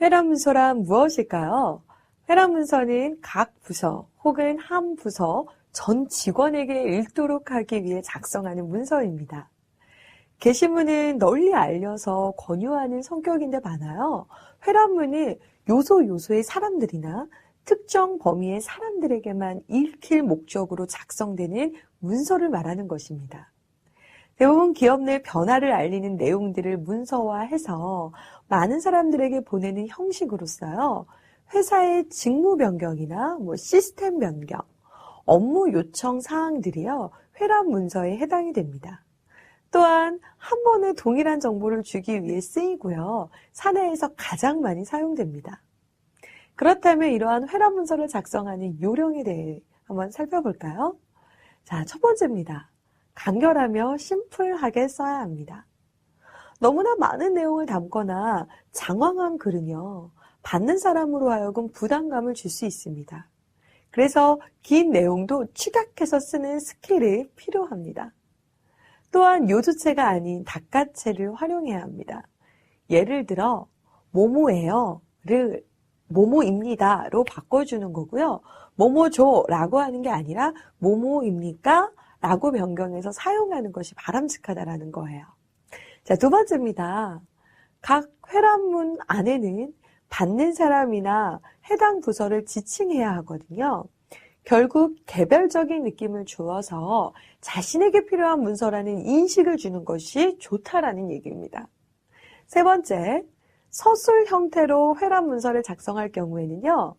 회라문서란 무엇일까요? 회라문서는 각 부서 혹은 한 부서 전 직원에게 읽도록 하기 위해 작성하는 문서입니다. 게시문은 널리 알려서 권유하는 성격인데 많아요. 회라문은 요소요소의 사람들이나 특정 범위의 사람들에게만 읽힐 목적으로 작성되는 문서를 말하는 것입니다. 대부분 기업 내 변화를 알리는 내용들을 문서화해서 많은 사람들에게 보내는 형식으로서요. 회사의 직무 변경이나 시스템 변경, 업무 요청 사항들이요. 회람 문서에 해당이 됩니다. 또한 한 번에 동일한 정보를 주기 위해 쓰이고요. 사내에서 가장 많이 사용됩니다. 그렇다면 이러한 회람 문서를 작성하는 요령에 대해 한번 살펴볼까요? 자, 첫 번째입니다. 간결하며 심플하게 써야 합니다. 너무나 많은 내용을 담거나 장황한 글은요, 받는 사람으로 하여금 부담감을 줄 수 있습니다. 그래서 긴 내용도 축약해서 쓰는 스킬이 필요합니다. 또한 요조체가 아닌 닭가체를 활용해야 합니다. 예를 들어 뭐뭐예요를 뭐뭐입니다로 바꿔주는 거고요. 뭐뭐죠라고 하는 게 아니라 뭐뭐입니까? 라고 변경해서 사용하는 것이 바람직하다라는 거예요. 자, 두 번째입니다. 각 회람문 안에는 받는 사람이나 해당 부서를 지칭해야 하거든요. 결국 개별적인 느낌을 주어서 자신에게 필요한 문서라는 인식을 주는 것이 좋다라는 얘기입니다. 세 번째, 서술 형태로 회람 문서를 작성할 경우에는요.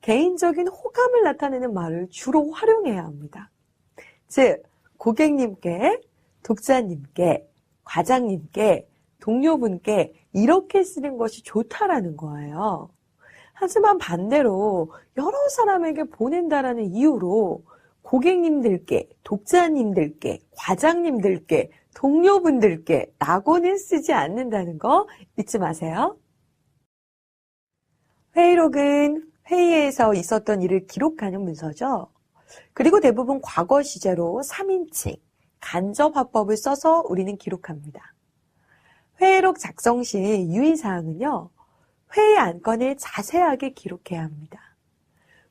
개인적인 호감을 나타내는 말을 주로 활용해야 합니다. 즉, 고객님께, 독자님께, 과장님께, 동료분께 이렇게 쓰는 것이 좋다라는 거예요. 하지만 반대로 여러 사람에게 보낸다라는 이유로 고객님들께, 독자님들께, 과장님들께, 동료분들께 라고는 쓰지 않는다는 거 잊지 마세요. 회의록은 회의에서 있었던 일을 기록하는 문서죠. 그리고 대부분 과거 시제로 3인칭, 간접화법을 써서 우리는 기록합니다. 회의록 작성 시 유의사항은요. 회의 안건을 자세하게 기록해야 합니다.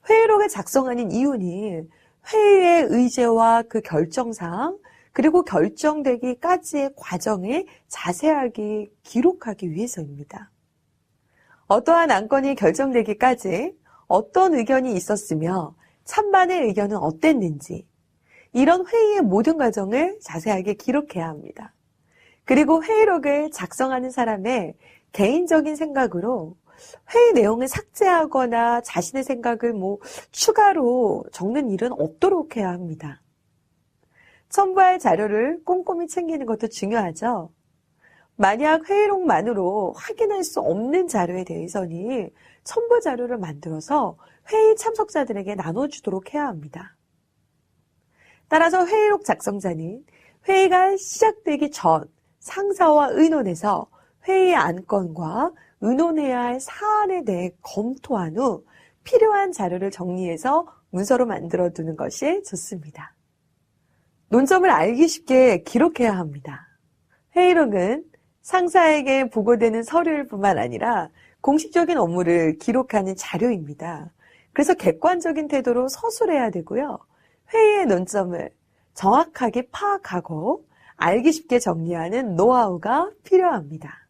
회의록을 작성하는 이유는 회의의 의제와 그 결정사항, 그리고 결정되기까지의 과정을 자세하게 기록하기 위해서입니다. 어떠한 안건이 결정되기까지 어떤 의견이 있었으며 찬반의 의견은 어땠는지 이런 회의의 모든 과정을 자세하게 기록해야 합니다. 그리고 회의록을 작성하는 사람의 개인적인 생각으로 회의 내용을 삭제하거나 자신의 생각을 추가로 적는 일은 없도록 해야 합니다. 첨부할 자료를 꼼꼼히 챙기는 것도 중요하죠. 만약 회의록만으로 확인할 수 없는 자료에 대해서는 첨부 자료를 만들어서 회의 참석자들에게 나눠주도록 해야 합니다. 따라서 회의록 작성자는 회의가 시작되기 전 상사와 의논해서 회의 안건과 의논해야 할 사안에 대해 검토한 후 필요한 자료를 정리해서 문서로 만들어두는 것이 좋습니다. 논점을 알기 쉽게 기록해야 합니다. 회의록은 상사에게 보고되는 서류일 뿐만 아니라 공식적인 업무를 기록하는 자료입니다. 그래서 객관적인 태도로 서술해야 되고요. 회의의 논점을 정확하게 파악하고 알기 쉽게 정리하는 노하우가 필요합니다.